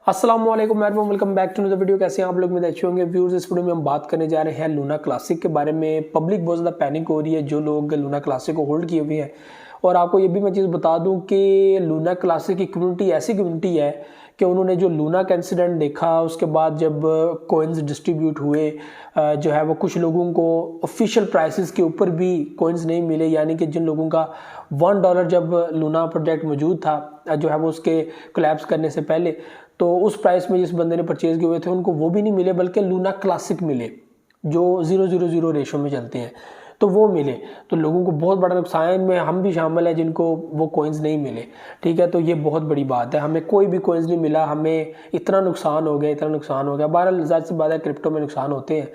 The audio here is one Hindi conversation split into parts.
अस्सलाम वालेकुम welcome back to the video. कैसे हैं आप लोग? में अच्छे होंगे व्यूअर्स। इस वीडियो में हम बात करने जा रहे हैं लूना क्लासिक के बारे में। पब्लिक बहुत ज़्यादा पैनिक हो रही है जो लोग लूना क्लासिक को होल्ड किए हुए हैं। और आपको ये भी मैं चीज़ बता दूं कि लूना क्लासिक की कम्युनिटी ऐसी कम्युनिटी है कि उन्होंने जो लूना का इंसिडेंट देखा उसके बाद जब कॉइन्स डिस्ट्रीब्यूट हुए जो है वो कुछ लोगों को ऑफिशियल प्राइसेस के ऊपर भी कॉइन्स नहीं मिले, यानी कि जिन लोगों का $1 जब लूना प्रोजेक्ट मौजूद था जो है वो उसके कोलैप्स करने से पहले, तो उस प्राइस में जिस बंदे ने परचेज किए हुए थे उनको वो भी नहीं मिले, बल्कि लूना क्लासिक मिले जो 000 रेशो में चलते हैं, तो वो मिले। तो लोगों को बहुत बड़ा नुकसान में हम भी शामिल हैं जिनको वो कॉइन्स नहीं मिले। ठीक है, तो ये बहुत बड़ी बात है। हमें कोई भी कॉइन्स नहीं मिला, हमें इतना नुकसान हो गया। बहरहाल ज़ाहिर सी बात है, क्रिप्टो में नुकसान होते हैं।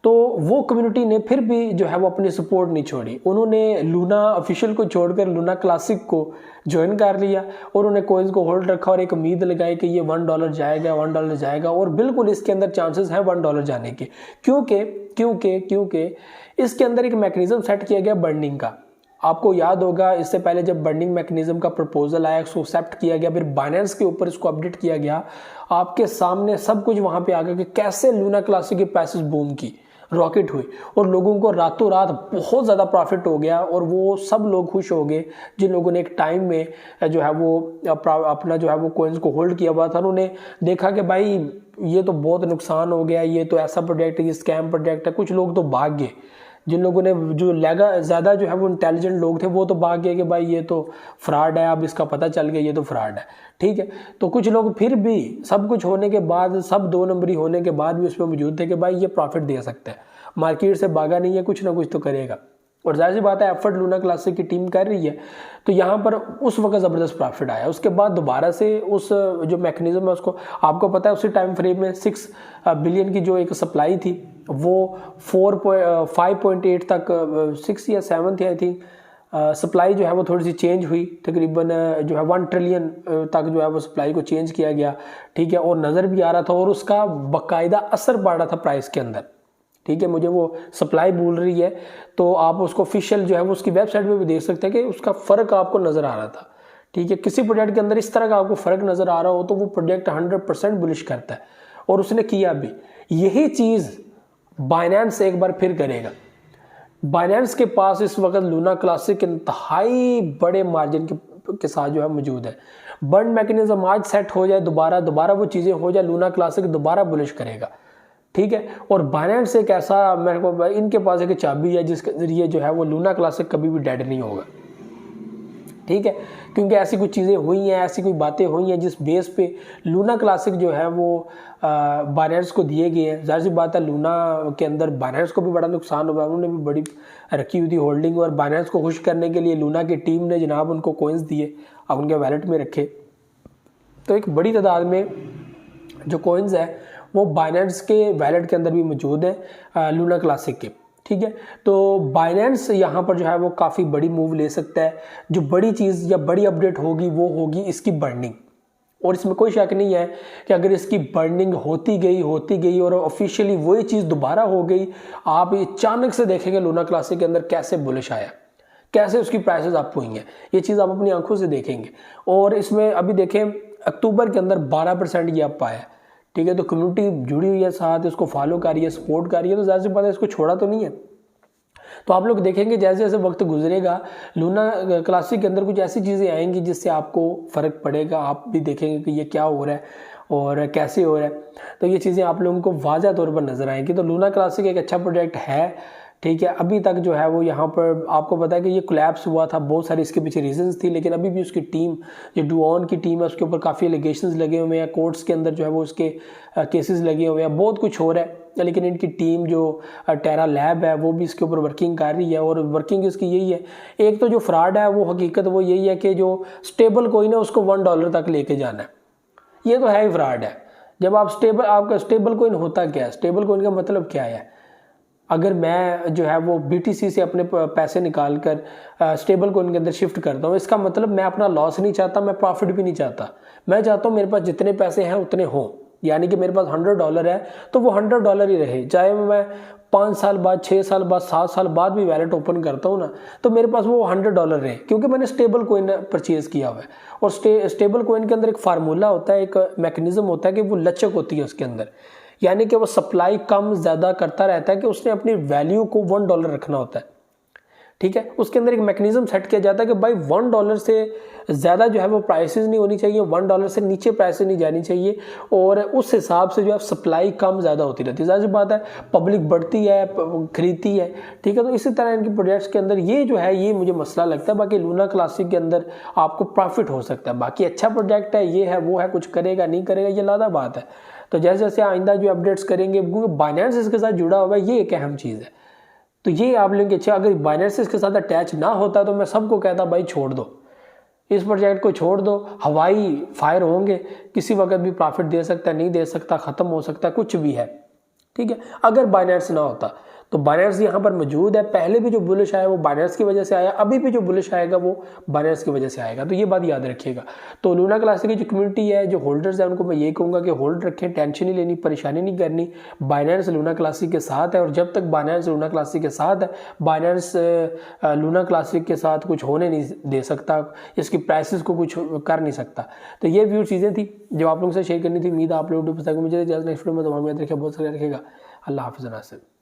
तो वो कम्युनिटी ने फिर भी जो है वो अपनी सपोर्ट नहीं छोड़ी। उन्होंने लूना ऑफिशियल को छोड़कर लूना क्लासिक को ज्वाइन कर लिया और उन्होंने कॉइन्स को होल्ड रखा और एक उम्मीद लगाई कि ये $1 जाएगा। और बिल्कुल इसके अंदर चांसेस हैं $1 जाने के, क्योंकि इसके अंदर एक मैकेनिज्म सेट किया गया बर्निंग का। आपको याद होगा इससे पहले जब बर्निंग मैकेनिज्म का प्रपोजल आया, उसको एक्सेप्ट किया गया, फिर बाइनेंस के ऊपर इसको अपडेट किया गया। आपके सामने सब कुछ वहां पे आ गया कि कैसे लूना क्लासिक के पैसेस बूम की रॉकेट हुई और लोगों को रातों रात बहुत ज़्यादा प्रॉफिट हो गया। और वो सब लोग खुश हो गए जिन लोगों ने एक टाइम में जो है वो अपना जो है वो कॉइन्स को होल्ड किया हुआ था। उन्होंने देखा कि भाई ये तो बहुत नुकसान हो गया, ये तो ऐसा प्रोजेक्ट है, ये स्कैम प्रोजेक्ट है। कुछ लोग तो भाग गए, जिन लोगों ने जो ज़्यादा जो है वो इंटेलिजेंट लोग थे वो तो भाग गए कि भाई ये तो फ्रॉड है, अब इसका पता चल गया ये तो फ्रॉड है। ठीक है, तो कुछ लोग फिर भी सब कुछ होने के बाद, सब 2 नंबरी होने के बाद भी उसमें मौजूद थे कि भाई ये प्रॉफिट दे सकता है, मार्केट से भागा नहीं है, कुछ ना कुछ तो करेगा। और जाहिर सी बात है एफर्ट लूना क्लासिक की टीम कर रही है, तो यहाँ पर उस वक्त ज़बरदस्त प्रॉफिट आया। उसके बाद दोबारा से उस जो मैकेनिज्म है उसको, आपको पता है उसी टाइम फ्रेम में 6 बिलियन की जो एक सप्लाई थी वो 5.8 तक, 6 या 7 थी आई थिंक, सप्लाई जो है वो थोड़ी सी चेंज हुई, तकरीबन जो है 1 ट्रिलियन तक जो है वो सप्लाई को चेंज किया गया। ठीक है, और नज़र भी आ रहा था और उसका बाकायदा असर पड़ रहा था प्राइस के अंदर। ठीक है, मुझे वो सप्लाई भूल रही है, तो आप उसको ऑफिशियल जो है वो उसकी वेबसाइट पे भी देख सकते हैं कि उसका फ़र्क आपको नज़र आ रहा था। ठीक है, किसी प्रोजेक्ट के अंदर इस तरह का आपको फ़र्क नज़र आ रहा हो तो वो प्रोजेक्ट 100% बुलिश करता है, और उसने किया भी। यही चीज़ बाइनेंस एक बार फिर करेगा। बाइनेंस के पास इस वक्त लूना क्लासिक इंतहाई बड़े मार्जिन के साथ जो है मौजूद है। बर्न मैकेनिज्म आज सेट हो जाए, दोबारा वो चीज़ें हो जाए, लूना क्लासिक दोबारा बुलिश करेगा। ठीक है, और बाइनेंस एक ऐसा, मेरे को इनके पास एक चाबी है जिसके जरिए जो है वो लूना क्लासिक कभी भी डेड नहीं होगा। ठीक है, क्योंकि ऐसी कुछ चीज़ें हुई हैं, ऐसी कोई बातें हुई हैं जिस बेस पे लूना क्लासिक जो है वो बाइनेंस को दिए गए हैं। जाहिर सी बात है लूना के अंदर बाइनेंस को भी बड़ा नुकसान हुआ, उन्होंने भी बड़ी रखी हुई थी होल्डिंग, और बाइनेंस को खुश करने के लिए लूना की टीम ने जनाब उनको कॉइन्स दिए, अब उनके वैलेट में रखे। तो एक बड़ी तादाद में जो कॉइन्स है वो बाइनेंस के वैलेट के अंदर भी मौजूद है लूना क्लासिक के। ठीक है, तो बाइनेंस यहाँ पर जो है वो काफ़ी बड़ी मूव ले सकता है। जो बड़ी चीज़ या बड़ी अपडेट होगी वो होगी इसकी बर्निंग, और इसमें कोई शक नहीं है कि अगर इसकी बर्निंग होती गई और ऑफिशियली वही चीज़ दोबारा हो गई, आप अचानक से देखेंगे लूना क्लासिक के अंदर कैसे बुलिश आया, कैसे उसकी प्राइसेस अप हुई हैं। ये चीज़ आप अपनी आंखों से देखेंगे। और इसमें अभी देखें अक्टूबर के अंदर 12% ये अप आया। ठीक है, तो कम्युनिटी जुड़ी हुई है साथ, इसको फॉलो कर रही है, सपोर्ट कर रही है, तो ज़्यादा से पता है इसको छोड़ा तो नहीं है। तो आप लोग देखेंगे जैसे जैसे वक्त गुजरेगा लूना क्लासिक के अंदर कुछ ऐसी चीज़ें आएंगी जिससे आपको फ़र्क पड़ेगा, आप भी देखेंगे कि ये क्या हो रहा है और कैसे हो रहा है। तो ये चीज़ें आप लोगों को वाज़ह तौर पर नज़र आएंगी। तो लूना क्लासिक एक अच्छा प्रोजेक्ट है। ठीक है, अभी तक जो है वो यहाँ पर आपको पता है कि ये कोलैप्स हुआ था, बहुत सारी इसके पीछे रीजंस थी, लेकिन अभी भी उसकी टीम, जो डुओन की टीम है, उसके ऊपर काफ़ी एलिगेशंस लगे हुए हैं, कोर्ट्स के अंदर जो है वो उसके केसेस लगे हुए हैं, बहुत कुछ हो रहा है। लेकिन इनकी टीम जो टेरा लैब है वो भी इसके ऊपर वर्किंग कर रही है, और वर्किंग इसकी यही है। एक तो जो फ्रॉड है वो हकीकत वो यही है कि जो स्टेबल कॉइन है उसको $1 तक लेके जाना है, ये तो है ही फ्रॉड है। जब आप आपका स्टेबल कॉइन होता क्या है, स्टेबल कॉइन का मतलब क्या है? अगर मैं जो है वो BTC से अपने पैसे निकाल कर स्टेबल कॉइन के अंदर शिफ्ट करता हूँ, इसका मतलब मैं अपना लॉस नहीं चाहता, मैं प्रॉफिट भी नहीं चाहता। मैं चाहता हूँ मेरे पास जितने पैसे हैं उतने हों, यानी कि मेरे पास $100 है तो वो $100 ही रहे, चाहे मैं 5 साल बाद, 6 साल बाद, 7 साल बाद भी वैलेट ओपन करता हूँ ना, तो मेरे पास वो $100 रहे, क्योंकि मैंने स्टेबल कोइन परचेज किया हुआ है। और स्टेबल कोइन के अंदर एक फार्मूला होता है, एक मैकेनिज्म होता है कि वो लचक होती है उसके अंदर, यानी कि वो सप्लाई कम ज़्यादा करता रहता है कि उसने अपनी वैल्यू को $1 रखना होता है, ठीक है। उसके अंदर एक मैकेनिज्म सेट किया जाता है कि भाई $1 से ज़्यादा जो है वो प्राइसेस नहीं होनी चाहिए, $1 से नीचे प्राइसेस नहीं जानी चाहिए, और उस हिसाब से जो है सप्लाई कम ज़्यादा होती रहती है। ज़ाहिर सी बात है, पब्लिक बढ़ती है, खरीदती है, ठीक है। तो इसी तरह इनके प्रोजेक्ट्स के अंदर ये जो है, ये मुझे मसला लगता है। बाकी लूना क्लासिक के अंदर आपको प्रॉफिट हो सकता है, बाकी अच्छा प्रोजेक्ट है, ये है वो है, कुछ करेगा नहीं करेगा ये लादा बात है। तो जैसे जैसे आइंदा जो अपडेट्स करेंगे, क्योंकि बाइनेंस इसके साथ जुड़ा हुआ है, ये एक अहम चीज़ है। तो ये आप लेंगे, अच्छा अगर बाइनेंस इसके साथ अटैच ना होता तो मैं सबको कहता भाई छोड़ दो, इस प्रोजेक्ट को छोड़ दो, हवाई फायर होंगे, किसी वक्त भी प्रॉफिट दे सकता है, नहीं दे सकता, खत्म हो सकता है, कुछ भी है, ठीक है। अगर बाइनेंस ना होता तो बाइनेंस यहाँ पर मौजूद है, पहले भी जो बुलिश आया वो बाइनेंस की वजह से आया, अभी भी जो बुलिश आएगा वो बाइनेंस की वजह से आएगा, तो ये बात याद रखिएगा। तो लूना क्लासिक की जो कम्युनिटी है, जो होल्डर्स है, उनको मैं ये कहूँगा कि होल्ड रखें, टेंशन नहीं लेनी, परेशानी नहीं करनी। बाइनेंस लूना क्लासिक के साथ है, और जब तक बाइनेंस लूना क्लासिक के साथ है, बाइनेंस लूना क्लासिक के साथ कुछ होने नहीं दे सकता, इसकी प्राइसेस को कुछ कर नहीं सकता। तो ये व्यू चीज़ें थी जो आप लोगों से शेयर करनी थी। उम्मीद आप लोग पसंद, मुझे नेक्स्ट वीडियो में तो याद रखिएगा, बहुत सारे रखेगा। अल्लाह हाफिज़।